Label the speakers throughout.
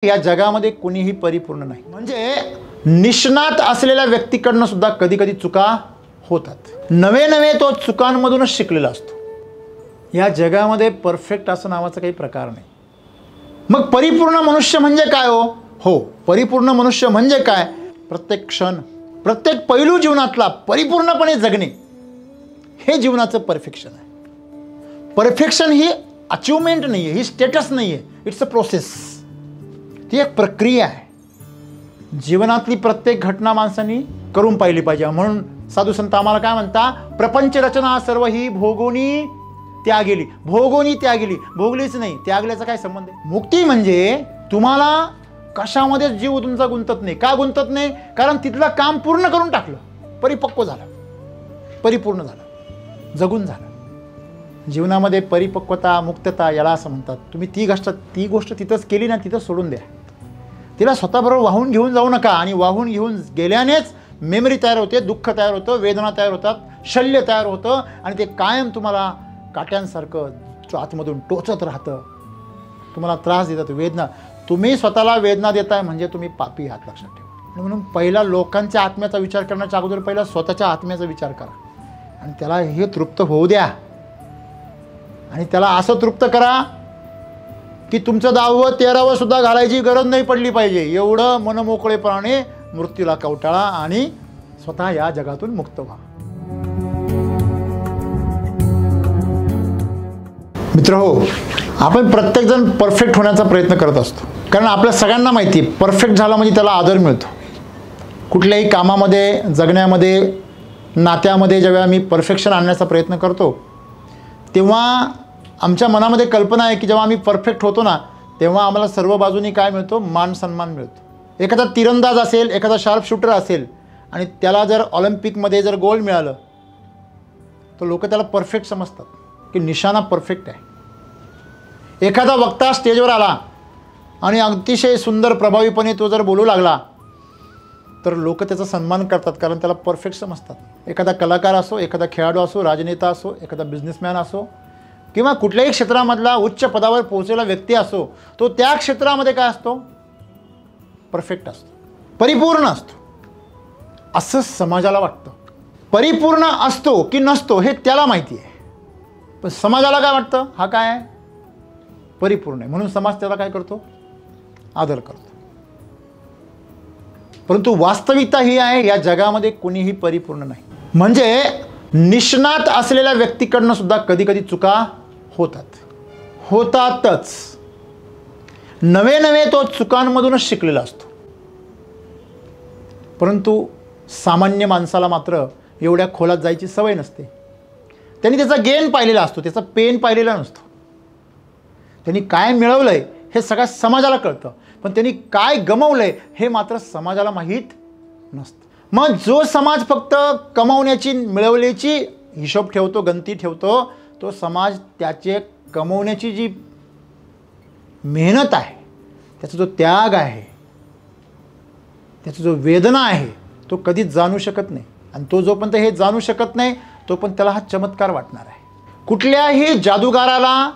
Speaker 1: या जगामध्ये कोणीही परिपूर्ण नाही। म्हणजे निष्णात असलेल्या व्यक्तीकडनं सुद्धा कधी कधी चुका होतात। नवे नवे तो चुकांमधूनच शिकलेला असतो। या जगामध्ये परफेक्ट असं नावाचा काही प्रकार नाही। मग परिपूर्ण मनुष्य म्हणजे काय हो, परिपूर्ण मनुष्य म्हणजे काय? प्रत्येक क्षण, प्रत्येक पैलू जीवनातला परिपूर्णपणे जगणे हे जीवनाचं परफेक्शन आहे। परफेक्शन ही अचिव्हमेंट नाही आहे, ही स्टेटस नाही आहे, इट्स अ प्रोसेस। ती एक प्रक्रिया आहे। जीवनातली प्रत्येक घटना माणसांनी करून पाहिली पाहिजे। म्हणून साधू संत आम्हाला काय म्हणता, प्रपंच रचना सर्व ही भोगोनी त्यागेली। भोगोनी त्यागेली, भोगलीच नाही, त्यागल्याचा काय संबंध आहे? मुक्ती म्हणजे तुम्हाला कशामध्ये जीव तुमचा गुंतत नाही। का गुंतत नाही? कारण तिथलं काम पूर्ण करून टाकलं, परिपक्व झालं, परिपूर्ण झालं, जगून झालं। जीवनामध्ये परिपक्वता, मुक्तता याला असं म्हणतात। तुम्ही ती गोष्ट तिथंच केली ना, तिथं सोडून द्या। तिला स्वतःबरोबर वाहून घेऊन जाऊ नका। आणि वाहून घेऊन गेल्यानेच मेमरी तयार होते, दुःख तयार होतं, वेदना तयार होतात, शल्य तयार होतं आणि ते कायम तुम्हाला काट्यांसारखं आतमधून टोचत राहतं, तुम्हाला त्रास देतात, वेदना। तुम्ही स्वतःला वेदना देताय म्हणजे तुम्ही पापी आहात, लक्षात ठेवा। म्हणून पहिला लोकांच्या आत्म्याचा विचार करण्याच्या अगोदर पहिला स्वतःच्या आत्म्याचा विचार करा आणि त्याला हे तृप्त होऊ द्या। आणि त्याला असं तृप्त करा की तुमचं 10वं 13वं सुद्धा घालायची गरज नाही पडली पाहिजे। एवढं मनमोकळेपणाने मृत्यूला कवटाळा आणि स्वतः या जगातून मुक्त व्हा। मित्र हो, आपण प्रत्येकजण परफेक्ट होण्याचा प्रयत्न करत असतो। कारण आपल्या सगळ्यांना माहिती आहे परफेक्ट झाला म्हणजे त्याला आदर मिळतो। कुठल्याही कामामध्ये, जगण्यामध्ये, नात्यामध्ये जेव्हा आम्ही परफेक्शन आणण्याचा प्रयत्न करतो तेव्हा आमच्या मनामध्ये कल्पना आहे की जेव्हा आम्ही परफेक्ट होतो ना तेव्हा आम्हाला सर्व बाजूनी काय मिळतो? मान सन्मान मिळतो। एखादा तिरंदाज असेल, एखादा शार्प शूटर असेल आणि त्याला जर ऑलिम्पिकमध्ये जर गोल्ड मिळालं तर लोक त्याला परफेक्ट समजतात की निशाणा परफेक्ट आहे। एखादा वक्ता स्टेजवर आला आणि अतिशय सुंदर प्रभावीपणे तो जर बोलू लागला तर लोक त्याचा सन्मान करतात, कारण त्याला परफेक्ट समजतात। एखादा कलाकार असो, एखादा खेळाडू असो, राजनेता असो, एखादा बिझनेसमॅन असो किंवा कुठल्याही क्षेत्रामधला उच्च पदावर पोहोचलेला व्यक्ती असो, तो त्या क्षेत्रामध्ये काय असतो? परफेक्ट असतो, परिपूर्ण असतो, असं समाजाला वाटतं। परिपूर्ण असतो की नसतो हे त्याला माहिती आहे, पण समाजाला काय वाटतं? हा काय आहे? परिपूर्ण आहे, म्हणून समाज त्याला काय करतो? आदर करतो। परंतु वास्तविकता ही आहे, या जगामध्ये कोणीही परिपूर्ण नाही। म्हणजे निष्णात असलेल्या व्यक्तीकडनं सुद्धा कधी कधी चुका होतातच। नवे नवे तो चुकांमधूनच शिकलेला असतो। परंतु सामान्य माणसाला मात्र एवढ्या खोलात जायची सवय नसते। त्यांनी त्याचा गेन पाहिलेला असतो, त्याचा पेन पाहिलेला नसतो। त्यांनी काय मिळवलंय हे सगळ्या समाजाला कळतं, पण त्यांनी काय गमावलंय हे मात्र समाजाला माहीत नसतं। मग जो समाज फक्त कमावण्याची, मिळवल्याची हिशोब ठेवतो, गणती ठेवतो, तो समाज त्याचे कमवण्याची जी मेहनत आहे, त्याचा जो त्याग आहे, त्याचा जो वेदना आहे, तो कधीच जाणू शकत नाही। आणि तो जोपर्यंत हे जाणू शकत नाही तोपर्यंत त्याला हा चमत्कार वाटणार आहे। कुठल्याही जादूगाराला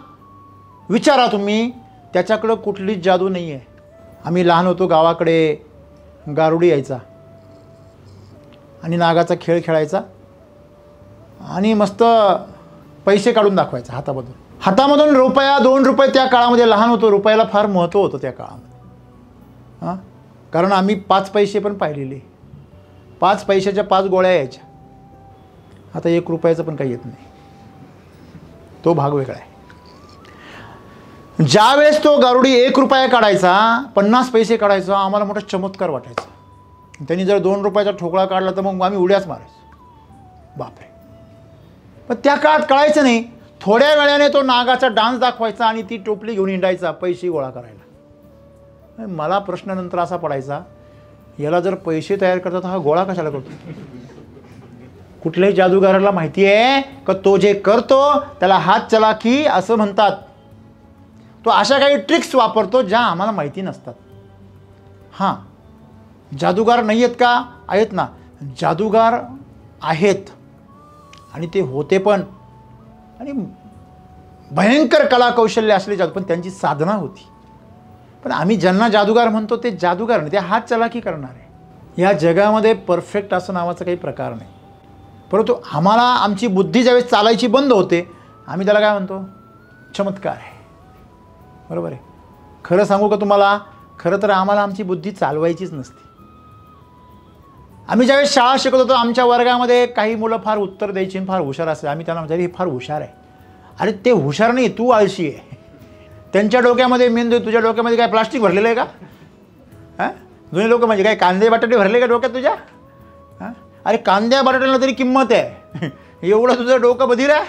Speaker 1: विचारा तुम्ही, त्याच्याकडं कुठलीच जादू नाही आहे। आम्ही लहान होतो, गावाकडे गारुडी यायचा आणि नागाचा खेळ खेळायचा आणि मस्त पैसे काढून दाखवायचा हातामधून रुपया 2 रुपये। त्या काळामध्ये लहान होतो, रुपयाला फार महत्त्व होतं त्या काळामध्ये। कारण आम्ही 5 पैसे पण पाहिलेले, 5 पैशाच्या 5 गोळ्या यायच्या। आता 1 रुपयाचं पण काही येत नाही, तो भाग वेगळा आहे। ज्या वेळेस तो गारुडी 1 रुपया काढायचा, 50 पैसे काढायचा, आम्हाला मोठा चमत्कार वाटायचा। त्यांनी जर 2 रुपयाचा ठोकळा काढला तर मग आम्ही उड्याच मारायचो, बापरे। पण त्या काळात कळायचं नाही, थोड्या वेळाने तो नागाचा डान्स दाखवायचा आणि ती टोपली घेऊन हिंडायचा पैसे गोळा करायला। मला प्रश्न नंतर असा पडायचा, याला जर पैसे तयार करतात हा गोळा कशाला करतो? कुठल्याही जादूगाराला माहिती आहे का तो जे करतो त्याला हात चलाकी असं म्हणतात। तो अशा काही ट्रिक्स वापरतो ज्या आम्हाला माहिती नसतात। हां, जादूगार नाही आहेत का? आहेत ना, जादूगार आहेत आणि ते होते पण, आणि भयंकर कला कौशल्य असले जादू, पण त्यांची साधना होती। पण आम्ही ज्यांना जादूगार म्हणतो ते जादूगार नाही, ते हात चलाकी करणार आहे. या जगामध्ये परफेक्ट असं नावाचा काही प्रकार नाही. परंतु आम्हाला आमची बुद्धी ज्यावेळेस चालायची बंद होते, आम्ही त्याला काय म्हणतो, चमत्कार आहे. बरोबर आहे. खरं सांगू का तुम्हाला, खरं तर आम्हाला आमची बुद्धी चालवायचीच नसते. आम्ही ज्यावेळेस शाळा शिकत होतो, आमच्या वर्गामध्ये काही मुलं फार उत्तर द्यायची आणि फार हुशार असे. आम्ही त्यांना म्हणतो, हे फार हुशार आहे. अरे ते हुशार नाही, तू आळशी आहे. त्यांच्या डोक्यामध्ये मेंदू, तुझ्या डोक्यामध्ये काय प्लास्टिक भरलेलं आहे का? हां, जुने लोक म्हणजे काय कांदे बटाटे भरले का डोक्यात तुझ्या? हां, अरे कांद्या बटाट्याला तरी किंमत आहे, एवढं तुझं डोकं बधीर आहे.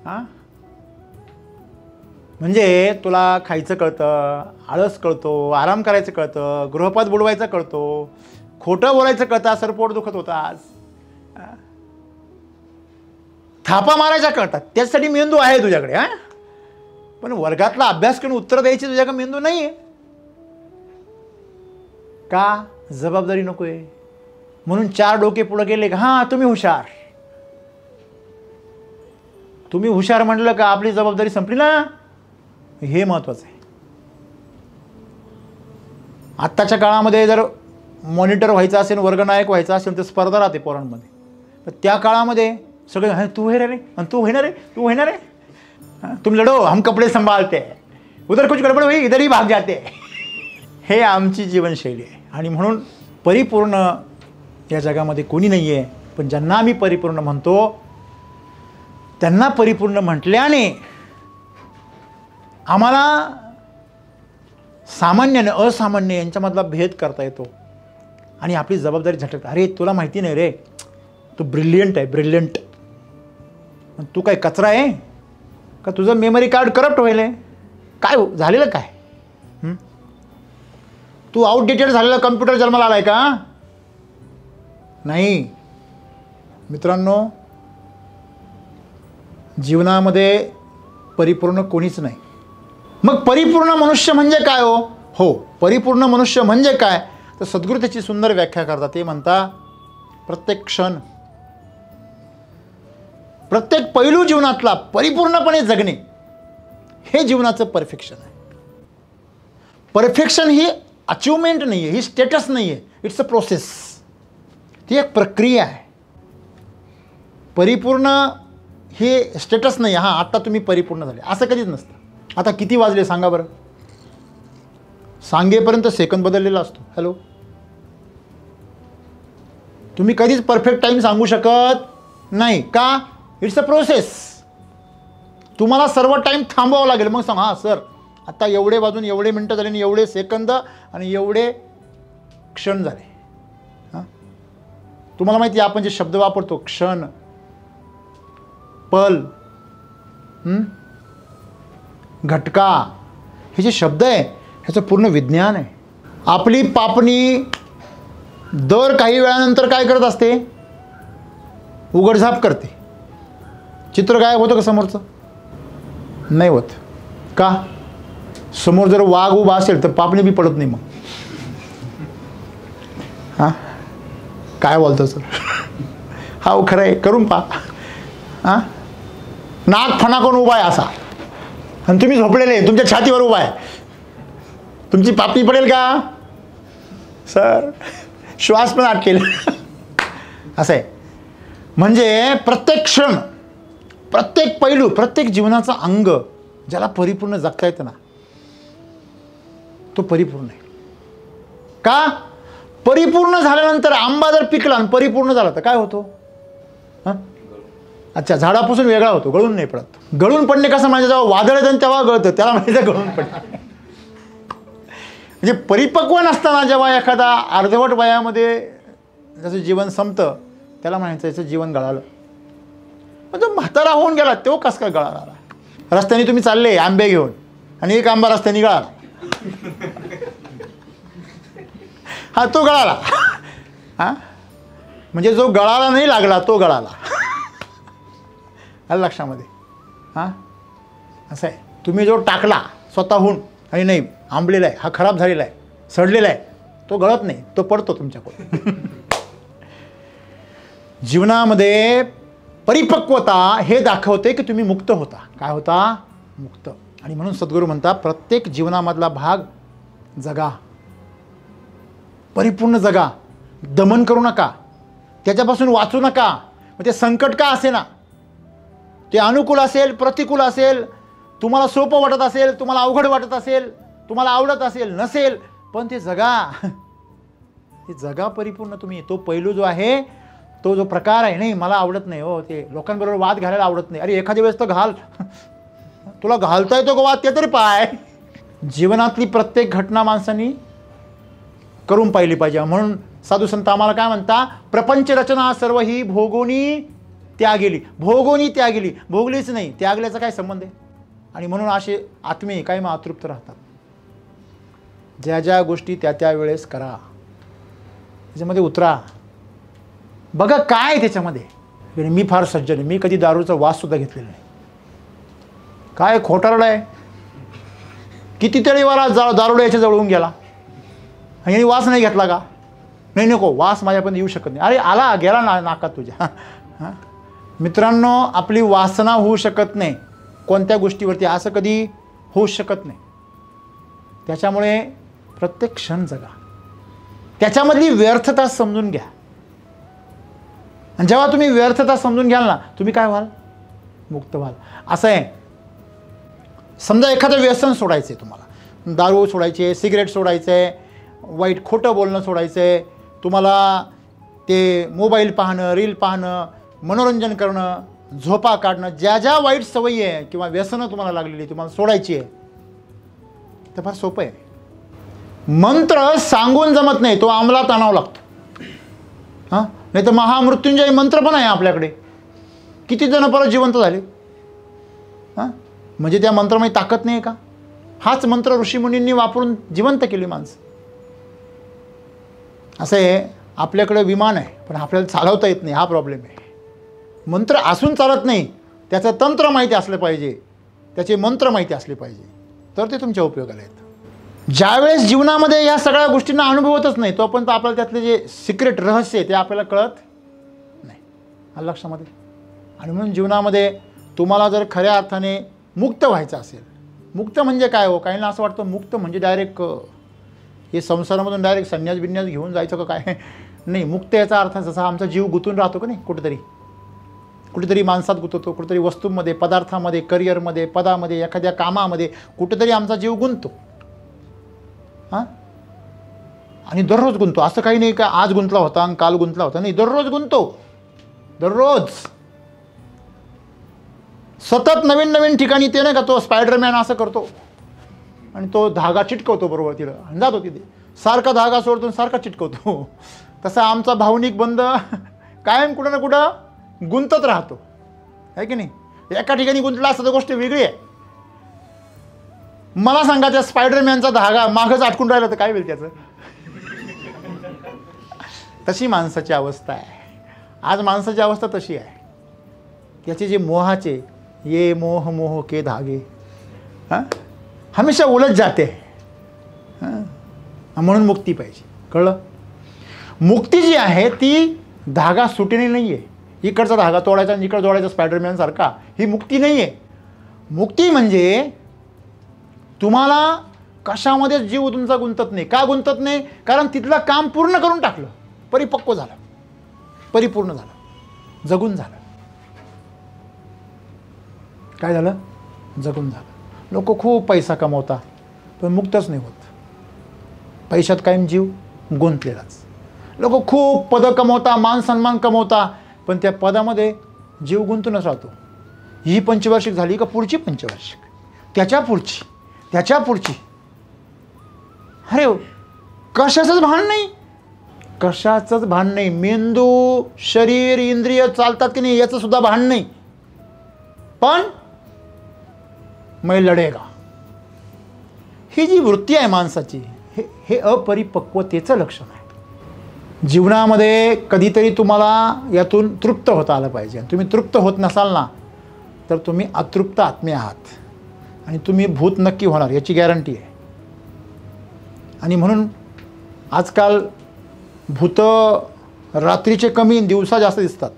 Speaker 1: हां, म्हणजे तुला खायचं कळतं, आळस कळतो, आराम करायचं कळतं, गृहपात बुडवायचं कळतो, खोटं बोलायचं कळतं, सरपोट दुखत होतं आज, थापा मारायच्या कळतात, त्यासाठी मेंदू आहे तुझ्याकडे. हां, पण वर्गातला अभ्यास करून उत्तर द्यायची तुझ्याकडे मेंदू नाही आहे. का? जबाबदारी नको आहे म्हणून 4 डोके पुढे गेले का हां तुम्ही हुशार. तुम्ही हुशार म्हटलं का आपली जबाबदारी संपली ना. हे महत्त्वाचं आहे. आत्ताच्या काळामध्ये जर मॉनिटर व्हायचं असेल, वर्गनायक व्हायचं असेल तर स्पर्धा राहते पोरांमध्ये. तर त्या काळामध्ये सगळे हां तू होणार रे, आणि तू होणार रे, तू होणार रे, तुम लढो हम कपडे संभाळते, उधर कुछ गडबड हुई इधर ही भाग जाते. हे आमची जीवनशैली आहे. आणि म्हणून परिपूर्ण या जगामध्ये कोणी नाही आहे. पण ज्यांना आम्ही परिपूर्ण म्हणतो त्यांना परिपूर्ण म्हटल्याने आम्हाला सामान्य आणि असामान्य यांच्यामधला भेद करता येतो आणि आपली जबाबदारी झटकते. अरे तुला माहिती नाही रे, तू ब्रिलियंट आहे, ब्रिलियंट. तू काय कचरा आहे का? तुझं मेमरी कार्ड करप्ट व्हायला आहे काय? झालेलं काय? तू आउटडेटेड झालेला कम्प्युटर जन्माला आलाय का? नाही मित्रांनो, जीवनामध्ये परिपूर्ण कोणीच नाही. मग परिपूर्ण मनुष्य म्हणजे काय हो? हो, परिपूर्ण मनुष्य म्हणजे काय तर सद्गुरू त्याची सुंदर व्याख्या करतात. ते म्हणता प्रत्येक क्षण, प्रत्येक पैलू जीवनातला परिपूर्णपणे जगणे हे जीवनाचं परफेक्शन आहे. परफेक्शन ही अचिव्हमेंट नाही आहे, ही स्टेटस नाही आहे, इट्स अ प्रोसेस. ती एक प्रक्रिया आहे. परिपूर्ण हे स्टेटस नाही. हां आत्ता तुम्ही परिपूर्ण झाले असं कधीच नसतं. आता किती वाजले सांगा बरं? सांगेपर्यंत सेकंद बदललेला असतो. हॅलो, तुम्ही कधीच परफेक्ट टाईम सांगू शकत नाही. का? It's a process. तुम्हाला सर्व टाईम थांबावं लागेल. मग सांग हां सर आता एवढे वाजून एवढे मिनटं झाले आणि एवढे सेकंद आणि एवढे क्षण झाले. हां, तुम्हाला माहिती आहे आपण जे शब्द वापरतो क्षण, पल, घटका, हे जे शब्द आहे ह्याचं पूर्ण विज्ञान आहे. आपली पापणी दर काही वेळानंतर काय करत असते? उघडझाप करते. चित्र गायब होतं का समोरचं? नाही होत. का? समोर जर वाघ उभा असेल तर पापणी बी पडत नाही. मग हां काय बोलतो सर? हा खरं आहे, करून पहा. हां, नाक फणाकून उभा आहे असा आणि तुम्ही झोपलेले, तुमच्या छातीवर उभा आहे, तुमची पापणी पडेल का सर? श्वास पण अटकेल. असं आहे. म्हणजे प्रत्येक क्षण, प्रत्येक पैलू, प्रत्येक जीवनाचा अंग ज्याला परिपूर्ण जगता येतं ना तो परिपूर्ण आहे. का? परिपूर्ण झाल्यानंतर आंबा जर पिकला आणि परिपूर्ण झाला तर काय होतो? हां, अच्छा, झाडापासून वेगळा होतो, गळून नाही पडत. गळून पडणे कसं म्हणजे जेव्हा वादळ येतं तेव्हा गळतं, त्याला म्हणजे गळून पडणे. म्हणजे परिपक्व नसताना जेव्हा एखादा अर्धवट वयामध्ये जसं जीवन संपतं त्याला म्हणायचं याचं जीवन गळालं. म्हणजे म्हातारा होऊन गेला तो कसं काय गळाला? रस्त्याने तुम्ही चालले आंबे घेऊन आणि एक आंबा रस्त्याने गळाला, हा तो गळाला. हां, म्हणजे जो गळाला नाही लागला तो गळाला. आलं लक्षामध्ये? हां, असं आहे. तुम्ही जो टाकला स्वतःहून आणि नाही आंबलेला आहे, हा खराब झालेला आहे, सडलेला आहे, तो गळत नाही, तो पडतो तुमच्याकडून. जीवनामध्ये परिपक्वता हे दाखवते की तुम्ही मुक्त होता. काय होता? मुक्त. आणि म्हणून सद्गुरू म्हणतात प्रत्येक जीवनामधला भाग जगा, परिपूर्ण जगा. दमन करू नका, त्याच्यापासून वाचू नका. मग ते संकट का असे ना, ते अनुकूल असेल, प्रतिकूल असेल, तुम्हाला सोपं वाटत असेल, तुम्हाला अवघड वाटत असेल, तुम्हाला आवडत असेल नसेल, पण ते जगा. ते जगा परिपूर्ण तुम्ही. तो पैलू जो आहे, तो जो प्रकार आहे, नाही मला आवडत नाही हो, ते लोकांबरोबर वाद घालायला आवडत नाही. अरे एखाद्या वेळेस तर घाल, तुला घालता येतो का वाद ते तरी पाय. जीवनातली प्रत्येक घटना माणसांनी करून पाहिली पाहिजे. म्हणून साधू संत आम्हाला काय म्हणता, प्रपंच रचना सर्व ही भोगोनी त्यागेली. भोगोनी त्यागेली, भोगलीच नाही, त्यागल्याचा काय संबंध आहे. आणि म्हणून असे आत्मे काय मग अतृप्त राहतात. ज्या ज्या गोष्टी त्या त्या वेळेस करा, त्याच्यामध्ये उतरा, बघा काय त्याच्यामध्ये. मी फार सज्जन आहे, मी कधी दारूचा वास सुद्धा घेतलेला नाही. काय खोटारडा आहे, कितीतरी वाला दारुडा याच्या जवळून गेला आणि वास नाही घेतला का. नाही नको, वास माझ्यापर्यंत येऊ शकत नाही. अरे आला गेला ना नाकात तुझ्या. मित्रांनो, आपली वासना होऊ शकत नाही कोणत्या गोष्टीवरती, असं कधी होऊ शकत नाही. त्याच्यामुळे प्रत्येक क्षण जगा, त्याच्यामधली व्यर्थता समजून घ्या. आणि जेव्हा तुम्ही व्यर्थता समजून घ्याल ना, तुम्ही काय व्हाल, मुक्त व्हाल. असं आहे, समजा एखादं व्यसन सोडायचं आहे तुम्हाला, दारू सोडायची आहे, सिगरेट सोडायचं आहे, वाईट खोटं बोलणं सोडायचं आहे, तुम्हाला ते मोबाईल पाहणं, रील पाहणं, मनोरंजन करणं, झोपा काढणं, ज्या ज्या वाईट सवयी आहे किंवा व्यसनं तुम्हाला लागलेली तुम्हाला सोडायची आहे, तर फार सोपं आहे. मंत्र सांगून जमत नाही, तो अंमलात आणावा लागतो. हां, नाही तर महामृत्युंजय मंत्र पण आहे आपल्याकडे. किती जण परत जिवंत झाले. हां, म्हणजे त्या मंत्रामध्ये ताकद नाही का. हाच मंत्र ऋषीमुनींनी वापरून जिवंत केली माणसं. असं आहे, आपल्याकडे विमान आहे पण आपल्याला चालवता येत नाही, हा प्रॉब्लेम आहे. मंत्र असून चालत नाही, त्याचं तंत्र माहिती असलं पाहिजे, त्याचे मंत्र माहिती असले पाहिजे, तर ते तुमच्या उपयोगाला येतं. ज्यावेळेस जीवनामध्ये या सगळ्या गोष्टींना अनुभवतच नाही, तोपर्यंत आपल्याला त्यातले जे सिक्रेट रहस्य आहे ते आपल्याला कळत नाही. हा लक्षामध्ये. आणि म्हणून जीवनामध्ये तुम्हाला जर खऱ्या अर्थाने मुक्त व्हायचं असेल, मुक्त म्हणजे काय हो, काहींना असं वाटतं मुक्त म्हणजे डायरेक्ट हे संसारामधून डायरेक्ट संन्यास बिन्यास घेऊन जायचं का काय. नाही, मुक्त याचा अर्थ जसा आमचा जीव गुंतून राहतो का नाही, कुठेतरी माणसात गुंततो, कुठेतरी वस्तूंमध्ये, पदार्थामध्ये, करिअरमध्ये, पदामध्ये, एखाद्या कामामध्ये कुठेतरी आमचा जीव गुंततो. हां, आणि दररोज गुंतो. असं काही नाही का आज गुंतला होता आणि काल गुंतला होता, नाही, दररोज गुंतो. दररोज सतत नवीन नवीन ठिकाणी. ते नाही का तो स्पायडरमॅन असं करतो आणि तो धागा चिटकवतो बरोबर तिला आणि जातो तिथे, सारखा धागा सोडतो सारखा चिटकवतो. तसा आमचा भावनिक बंध कायम कुठं ना कुठं गुंतत राहतो, आहे की नाही. एका ठिकाणी गुंतला असता तर गोष्ट वेगळी आहे. मला सांगा, त्या स्पायडरमॅनचा धागा मागच अटकून राहिला तर काय होईल त्याचं. तशी माणसाची अवस्था आहे. आज माणसाची अवस्था तशी आहे. त्याचे जे मोहाचे ये मोह मोह के धागे, हां, हमेशा उलट जाते. हां, म्हणून मुक्ती पाहिजे, कळलं. मुक्ती जी आहे ती धागा सुटणे नाही आहे. इकडचा धागा तोडायचा आणि इकडं जोडायचा स्पायडरमॅनसारखा, ही मुक्ती नाही आहे. मुक्ती म्हणजे तुम्हाला कशामध्ये जीव तुमचा गुंतत नाही. का गुंतत नाही, कारण तिथलं काम पूर्ण करून टाकलं, परिपक्व झालं, परिपूर्ण झालं, जगून झालं. काय झालं, जगून झालं. लोक खूप पैसा कमवतात पण मुक्तच नाही होत. पैशात कायम जीव गुंतलेलाच. लोक खूप पदं कमवता, मान सन्मान कमवता, पण त्या पदामध्ये जीव गुंतूनच राहतो. ही पंचवार्षिक झाली का पुढची पंचवार्षिक, त्याच्या पुढची, त्याच्या पुढची. अरे कशाचंच भान नाही, कशाचंच भान नाही. मेंदू, शरीर, इंद्रिय चालतात की नाही याचं सुद्धा भान नाही. पण मैं लढेगा, ही जी वृत्ती आहे माणसाची, हे अपरिपक्वतेचं लक्षण आहे. जीवनामध्ये कधीतरी तुम्हाला यातून तृप्त होता आलं पाहिजे. तुम्ही तृप्त होत नसाल ना, तर तुम्ही अतृप्त आत्मे आहात आणि तुम्ही भूत नक्की होणार, याची गॅरंटी आहे. आणि म्हणून आजकाल भूत रात्रीचे कमी, दिवसा जास्त दिसतात.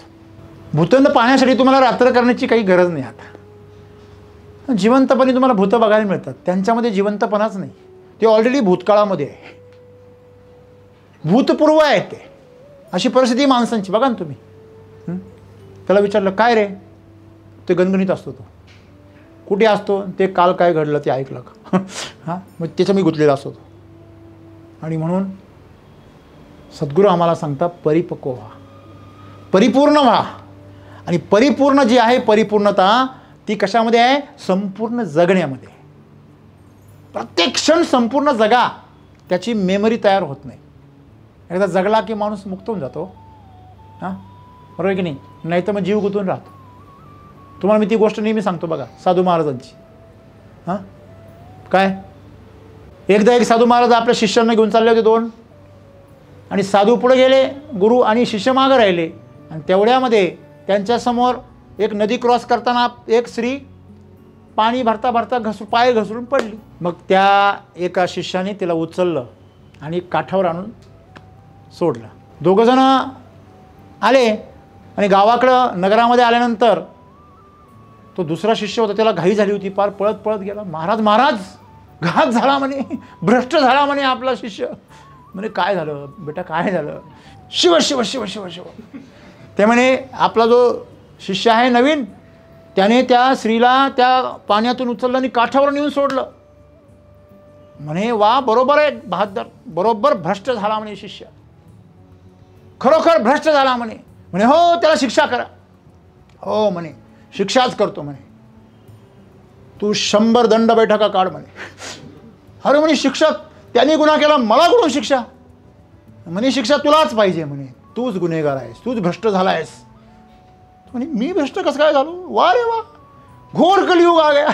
Speaker 1: भूतांना पाहण्यासाठी तुम्हाला रात्र करण्याची काही गरज नाही. आता जिवंतपणे तुम्हाला भूत बघायला मिळतात, त्यांच्यामध्ये जिवंतपणाच नाही. ते ऑलरेडी भूतकाळामध्ये आहे, भूतपूर्व आहे ते. अशी परिस्थिती माणसांची. बघा ना तुम्ही, त्याला विचारलं काय रे, ते गणगणित असतो. तो कुठे असतो, ते काल काय घडलं ते ऐकलं का हां, मग त्याच्या मी गुंतलेला असतो. आणि म्हणून सद्गुरू आम्हाला सांगतात परिपक्व व्हा, परिपूर्ण व्हा. आणि परिपूर्ण जी आहे परिपूर्णता ती कशामध्ये आहे, संपूर्ण जगण्यामध्ये. प्रत्येक क्षण संपूर्ण जगा, त्याची मेमरी तयार होत नाही. एकदा जगला की माणूस मुक्त होऊन जातो. हां, बरोबर की नाही? नाही तर मग जीव गुंतून राहतो. तुम्हाला मी ती गोष्ट नेहमी सांगतो बघा, साधू महाराजांची. हां, काय एकदा एक साधू महाराज आपल्या शिष्यांना घेऊन चालले होते 2, आणि साधू पुढे गेले, गुरु आणि शिष्य मागं राहिले. आणि तेवढ्यामध्ये त्यांच्यासमोर एक नदी क्रॉस करताना एक स्त्री पाणी भरता भरता पाय घसरून पडली. मग त्या एका शिष्याने तिला उचललं आणि काठावर आणून सोडलं. दोघंजण आले आणि गावाकडं नगरामध्ये आल्यानंतर तो दुसरा शिष्य होता, त्याला घाई झाली होती, पार पळत पळत गेला. महाराज महाराज, घात झाला म्हणे, भ्रष्ट झाला म्हणे आपला शिष्य. म्हणे काय झालं बेटा, काय झालं? शिव शिव शिव शिव शिव. ते म्हणे आपला जो शिष्य आहे नवीन, त्याने त्या स्त्रीला त्या पाण्यातून उचललं आणि काठावर नेऊन सोडलं. म्हणे वा, बरोबर आहे बहादर, बरोबर भ्रष्ट झाला म्हणे शिष्य, खरोखर भ्रष्ट झाला म्हणे. म्हणे हो, त्याला शिक्षा करा. हो म्हणे, शिक्षाच करतो म्हणे. तू 100 दंड बैठका काढ म्हणे. अरे म्हणे शिक्षक, त्याने गुन्हा केला, मला कुठून शिक्षा? म्हणे शिक्षा तुलाच पाहिजे म्हणे, तूच गुन्हेगार आहेस, तूच भ्रष्ट झाला आहेस. म्हणे मी भ्रष्ट कसं काय झालो? वा रे वा, घोर कलियुग आ गया.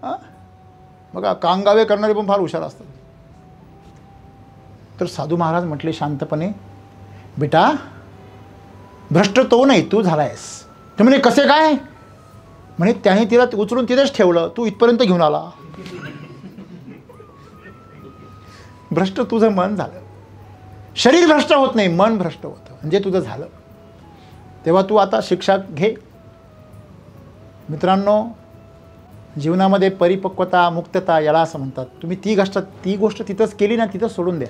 Speaker 1: हां, बघा कांगावे करणारे पण फार हुशार असतात. तर साधू महाराज म्हटले शांतपणे, बेटा भ्रष्ट तो नाही, तू झाला आहेस. तर म्हणे कसे काय? म्हणे त्याने तिला उचलून तिथेच ठेवलं, तू इथपर्यंत घेऊन आला. भ्रष्ट तुझं मन झालं. शरीर भ्रष्ट होत नाही, मन भ्रष्ट होतं, म्हणजे तुझं झालं. तेव्हा तू आता शिक्षा घे. मित्रांनो, जीवनामध्ये परिपक्वता, मुक्तता याला असं म्हणतात. तुम्ही ती गोष्ट तिथंच केली ना, तिथंच सोडून द्या.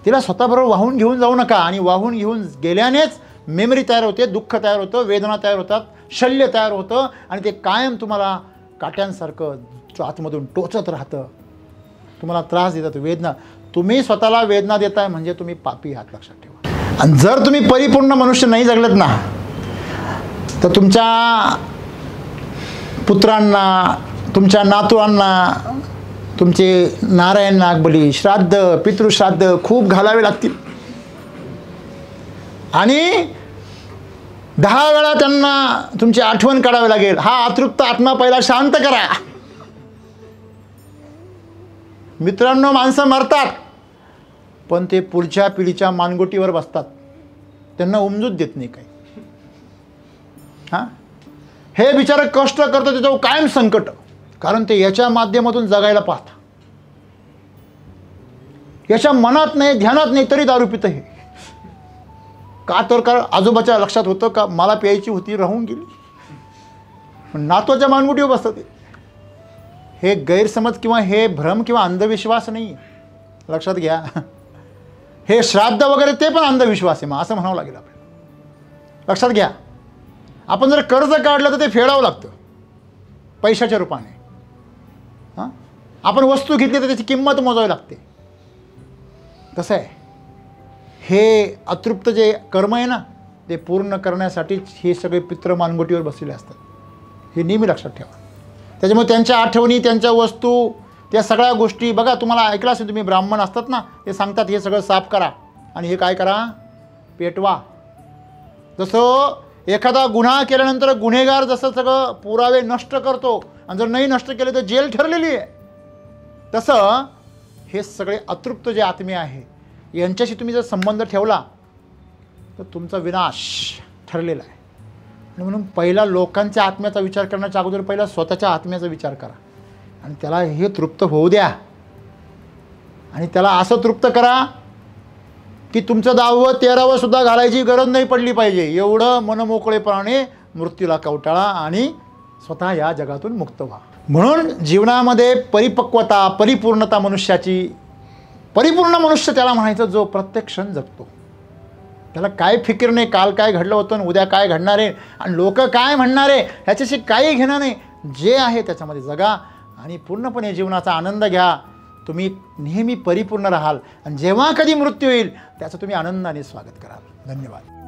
Speaker 1: तिला स्वतःबरोबर वाहून घेऊन जाऊ नका. आणि वाहून घेऊन गेल्यानेच मेमरी तयार होते, दुःख तयार होतं, वेदना तयार होतात, शल्य तयार होतं, आणि ते कायम तुम्हाला काट्यांसारखं आतमधून टोचत राहतं, तुम्हाला त्रास देतात, वेदना. तुम्ही स्वतःला वेदना देताय म्हणजे तुम्ही पापी आहात, लक्षात ठेवा. आणि जर तुम्ही परिपूर्ण मनुष्य नाही जगलेत ना, तर तुमच्या पुत्रांना, तुमच्या नातवांना, तुमचे नारायण नागबली, श्राद्ध, पितृश्राद्ध खूप घालावे लागतील. आणि 10 वेळा त्यांना तुमची आठवण काढावी लागेल. हा अतृप्त आत्मा पहिला शांत करा. मित्रांनो, माणसं मरतात पण ते पुढच्या पिढीच्या मानगोटीवर बसतात, त्यांना उमजूच देत नाही काही. हां, हे बिचारं कष्ट करतं, त्याच्यावर कायम संकट, कारण ते याच्या माध्यमातून जगायला पाहतात. याच्या मनात नाही, ध्यानात नाही, तरी दारू पितं. हे का? तर कारण आजोबाच्या लक्षात होतं का मला प्यायची होती, राहून गेली, पण नातवाच्या मानगुटीवर बसतं ते. हे गैरसमज किंवा हे भ्रम किंवा अंधविश्वास नाही, लक्षात घ्या. हे श्राद्ध वगैरे ते पण अंधविश्वास आहे, मग असं म्हणावं लागेल आपल्याला. लक्षात घ्या, आपण जर कर्ज काढलं तर ते फेडावं लागतं पैशाच्या रूपाने. हां, आपण वस्तू घेतली तर त्याची किंमत मोजावी लागते. कसं आहे, हे अतृप्त जे कर्म आहे ना, ते पूर्ण करण्यासाठीच हे सगळे पित्र मानगोटीवर बसलेले असतात. हे नेहमी लक्षात ठेवा. त्याच्यामुळे त्यांच्या आठवणी, त्यांच्या वस्तू, त्या सगळ्या गोष्टी बघा. तुम्हाला ऐकलं असेल तुम्ही, ब्राह्मण असतात ना, ते सांगतात हे सगळं साफ करा आणि हे काय करा, पेटवा. जसं एखादा गुन्हा केल्यानंतर गुन्हेगार जसं सगळं पुरावे नष्ट करतो आणि जर नाही नष्ट केले तर जेल ठरलेली आहे, तसं हे सगळे अतृप्त जे आत्मे आहे यांच्याशी तुम्ही जर संबंध ठेवला तर तुमचा विनाश ठरलेला आहे. आणि म्हणून पहिला लोकांच्या आत्म्याचा विचार करण्याच्या अगोदर पहिला स्वतःच्या आत्म्याचा विचार करा आणि त्याला हे तृप्त होऊ द्या. आणि त्याला असं तृप्त करा की तुमचं 10वं 13वं सुद्धा घालायची गरज नाही पडली पाहिजे. एवढं मनमोकळेपणाने मृत्यूला कवटाळा आणि स्वतः या जगातून मुक्त व्हा. म्हणून जीवनामध्ये परिपक्वता, परिपूर्णता मनुष्याची, परिपूर्ण मनुष्य त्याला म्हणायचं जो प्रत्येक क्षण जगतो. त्याला काय फिकीर नाही, काल काय घडलं होतं आणि उद्या काय घडणार आहे आणि लोक काय म्हणणार आहे ह्याच्याशी काही घेणं नाही. जे आहे त्याच्यामध्ये जगा आणि पूर्णपणे जीवनाचा आनंद घ्या. तुम्ही नेहमी परिपूर्ण राहाल आणि जेव्हा कधी मृत्यू येईल त्याचं तुम्ही आनंदाने स्वागत कराल. धन्यवाद.